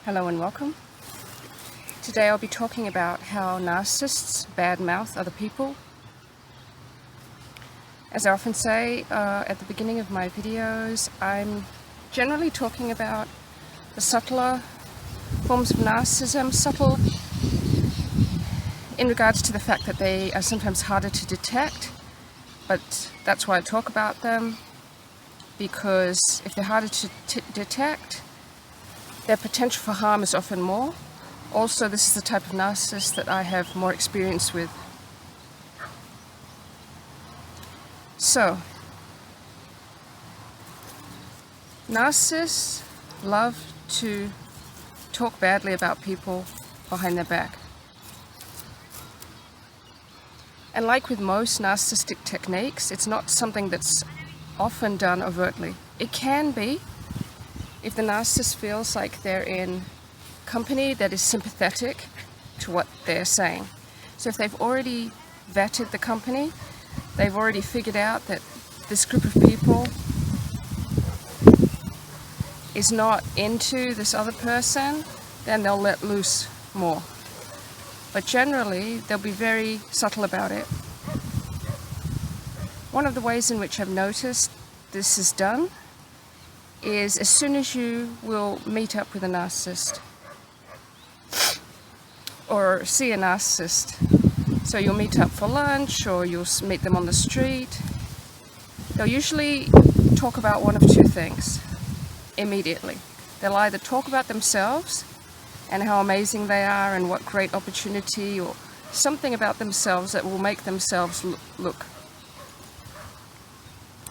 Hello and welcome. Today I'll be talking about how narcissists badmouth other people. As I often say at the beginning of my videos, I'm generally talking about the subtler forms of narcissism, subtle in regards to the fact that they are sometimes harder to detect, but that's why I talk about them, because if they're harder to detect, their potential for harm is often more. Also, this is the type of narcissist that I have more experience with. So, narcissists love to talk badly about people behind their back. And like with most narcissistic techniques, it's not something that's often done overtly. It can be if the narcissist feels like they're in company that is sympathetic to what they're saying. So if they've already vetted the company, they've already figured out that this group of people is not into this other person, then they'll let loose more. But generally, they'll be very subtle about it. One of the ways in which I've noticed this is done is as soon as you will meet up with a narcissist or see a narcissist, so you'll meet up for lunch or you'll meet them on the street, they'll usually talk about one of two things immediately. They'll either talk about themselves and how amazing they are and what great opportunity, or something about themselves that will make themselves look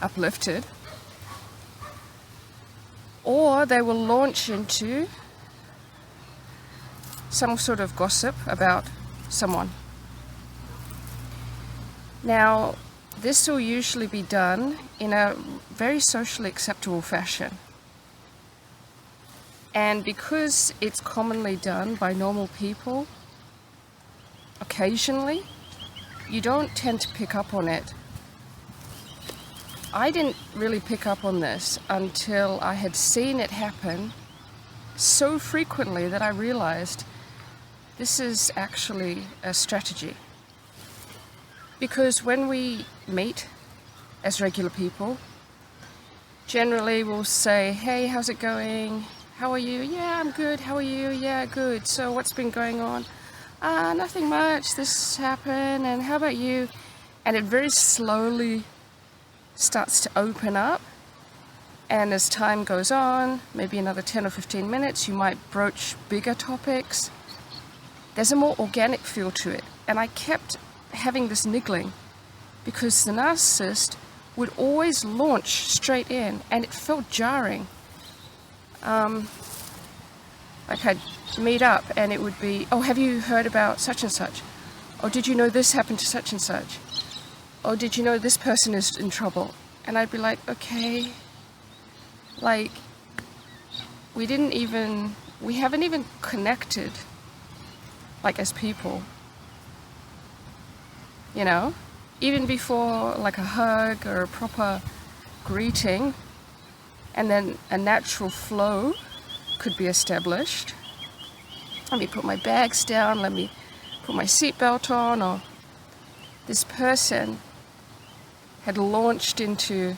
uplifted. Or they will launch into some sort of gossip about someone. Now, this will usually be done in a very socially acceptable fashion. And because it's commonly done by normal people, occasionally, you don't tend to pick up on it. I didn't really pick up on this until I had seen it happen so frequently that I realized this is actually a strategy. Because when we meet as regular people, generally we'll say, "Hey, how's it going? How are you?" "Yeah, I'm good. How are you?" "Yeah, good. So what's been going on?" Nothing much. This happened. And how about you?" And it very slowly starts to open up, and as time goes on, maybe another 10 or 15 minutes, you might broach bigger topics. There's a more organic feel to it, and I kept having this niggling because the narcissist would always launch straight in, and it felt jarring. Like I'd meet up and it would be, "Oh, have you heard about such and such? Oh, did you know this happened to such and such? Oh, did you know this person is in trouble?" And I'd be like, okay, like, we haven't even connected, like, as people, you know? Even before, like, a hug or a proper greeting, and then a natural flow could be established. Let me put my bags down, let me put my seatbelt on, or this person had launched into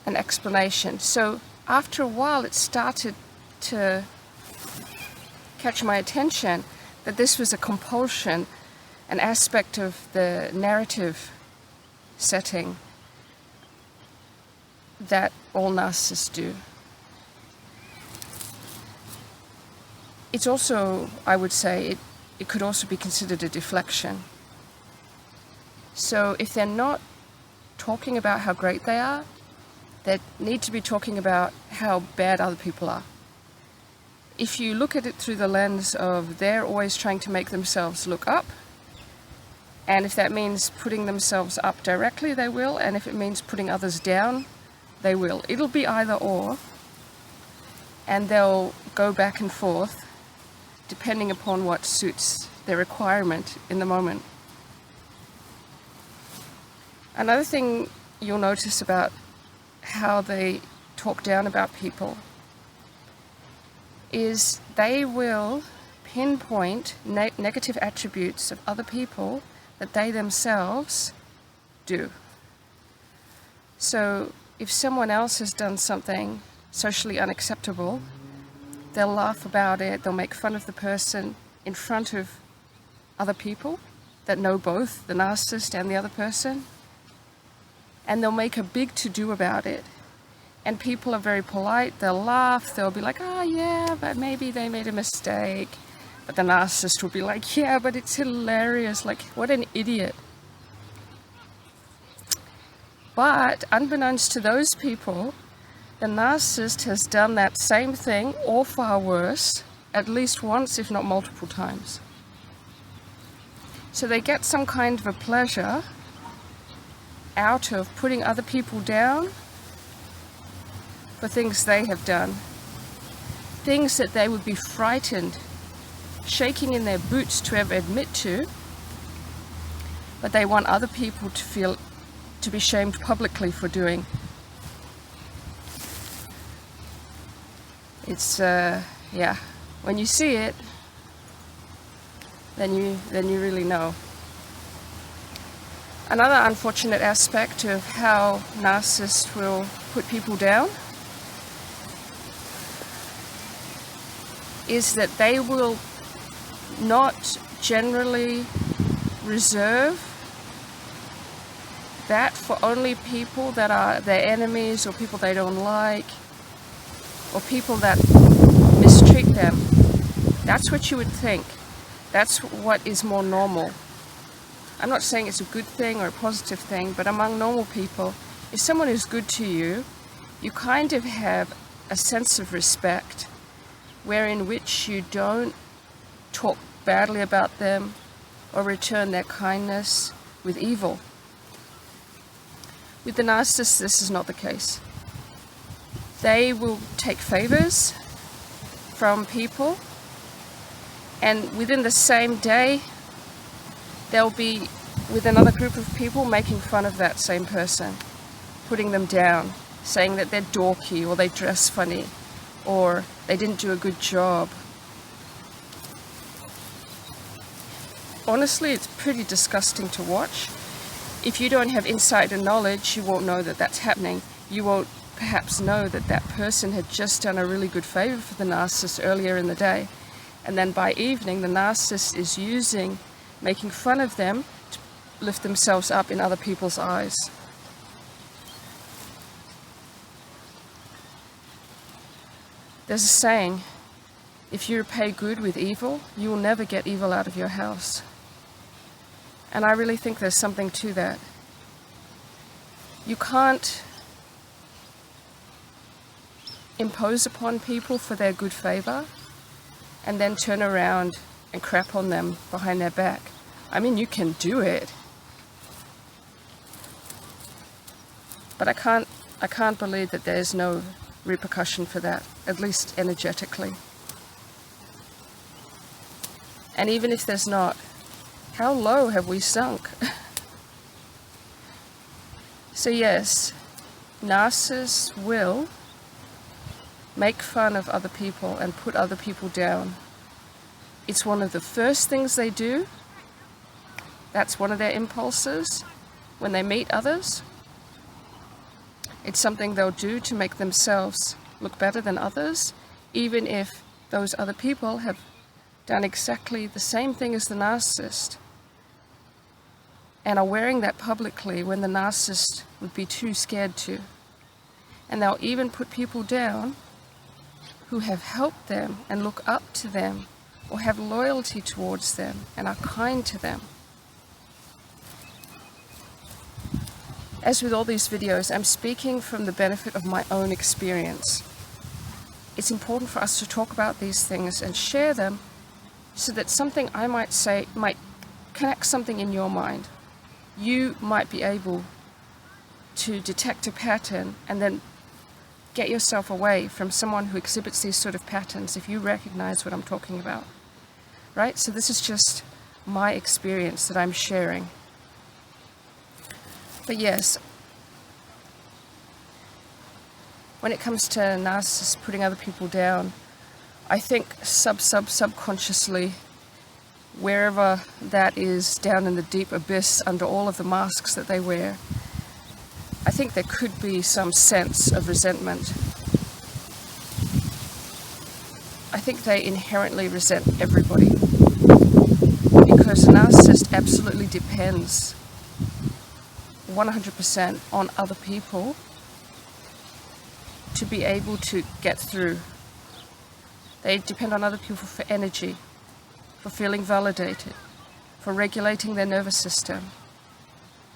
an explanation. So after a while, it started to catch my attention that this was a compulsion, an aspect of the narrative setting that all narcissists do. It's also, I would say, it could also be considered a deflection. So if they're not talking about how great they are, they need to be talking about how bad other people are. If you look at it through the lens of they're always trying to make themselves look up, and if that means putting themselves up directly, they will, and if it means putting others down, they will. It'll be either or, and they'll go back and forth depending upon what suits their requirement in the moment. Another thing you'll notice about how they talk down about people is they will pinpoint negative attributes of other people that they themselves do. So if someone else has done something socially unacceptable, they'll laugh about it, they'll make fun of the person in front of other people that know both the narcissist and the other person, and they'll make a big to-do about it. And people are very polite, they'll laugh, they'll be like, oh yeah, but maybe they made a mistake. But the narcissist will be like, yeah, but it's hilarious, like, what an idiot. But unbeknownst to those people, the narcissist has done that same thing, or far worse, at least once, if not multiple times. So they get some kind of a pleasure out of putting other people down for things they have done. Things that they would be frightened, shaking in their boots to ever admit to, but they want other people to be shamed publicly for doing. It's, yeah, when you see it, then you really know. Another unfortunate aspect of how narcissists will put people down is that they will not generally reserve that for only people that are their enemies, or people they don't like, or people that mistreat them. That's what you would think. That's what is more normal. I'm not saying it's a good thing or a positive thing, but among normal people, if someone is good to you, you kind of have a sense of respect, wherein which you don't talk badly about them or return their kindness with evil. With the narcissist, this is not the case. They will take favors from people, and within the same day, they'll be with another group of people making fun of that same person, putting them down, saying that they're dorky, or they dress funny, or they didn't do a good job. Honestly, it's pretty disgusting to watch. If you don't have insider knowledge, you won't know that that's happening. You won't perhaps know that that person had just done a really good favor for the narcissist earlier in the day. And then by evening, the narcissist is making fun of them to lift themselves up in other people's eyes. There's a saying, if you repay good with evil, you will never get evil out of your house. And I really think there's something to that. You can't impose upon people for their good favor and then turn around and crap on them behind their back. I mean, you can do it, but I can't believe that there's no repercussion for that, at least energetically. And even if there's not, how low have we sunk? So yes, narcissists will make fun of other people and put other people down. It's one of the first things they do. That's one of their impulses when they meet others. It's something they'll do to make themselves look better than others, even if those other people have done exactly the same thing as the narcissist, and are wearing that publicly when the narcissist would be too scared to. And they'll even put people down who have helped them and look up to them, or have loyalty towards them and are kind to them. As with all these videos, I'm speaking from the benefit of my own experience. It's important for us to talk about these things and share them, so that something I might say might connect something in your mind. You might be able to detect a pattern and then get yourself away from someone who exhibits these sort of patterns if you recognize what I'm talking about. Right? So this is just my experience that I'm sharing. But yes, when it comes to narcissists putting other people down, I think subconsciously, wherever that is down in the deep abyss under all of the masks that they wear, I think there could be some sense of resentment. I think they inherently resent everybody, because a narcissist absolutely depends 100% on other people to be able to get through. They depend on other people for energy, for feeling validated, for regulating their nervous system,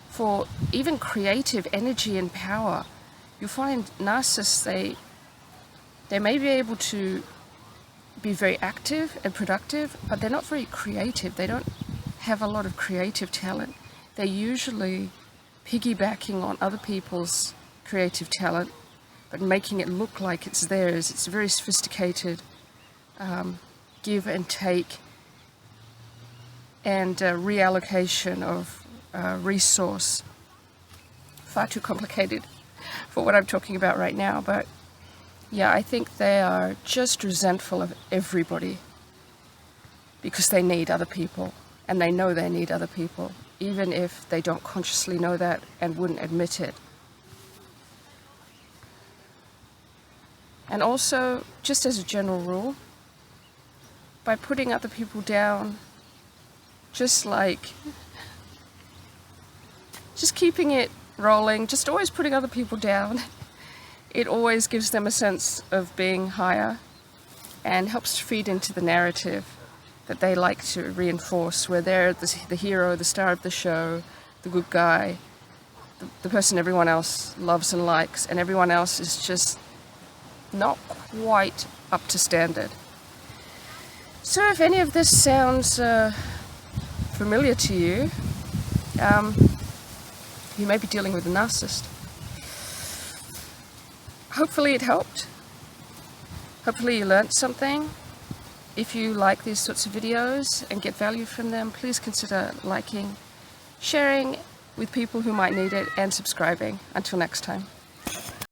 for even creative energy and power. You find narcissists, they may be able to be very active and productive, but they're not very creative. They don't have a lot of creative talent. They're usually piggybacking on other people's creative talent, but making it look like it's theirs. It's very sophisticated, give and take, and reallocation of resource. Far too complicated for what I'm talking about right now, but yeah, I think they are just resentful of everybody because they need other people, and they know they need other people, even if they don't consciously know that and wouldn't admit it. And also, just as a general rule, by putting other people down, just keeping it rolling, just always putting other people down, it always gives them a sense of being higher and helps to feed into the narrative that they like to reinforce, where they're the hero, the star of the show, the good guy, the person everyone else loves and likes, and everyone else is just not quite up to standard. So if any of this sounds familiar to you, you may be dealing with a narcissist. Hopefully it helped. Hopefully you learnt something. If you like these sorts of videos and get value from them, please consider liking, sharing with people who might need it, and subscribing. Until next time.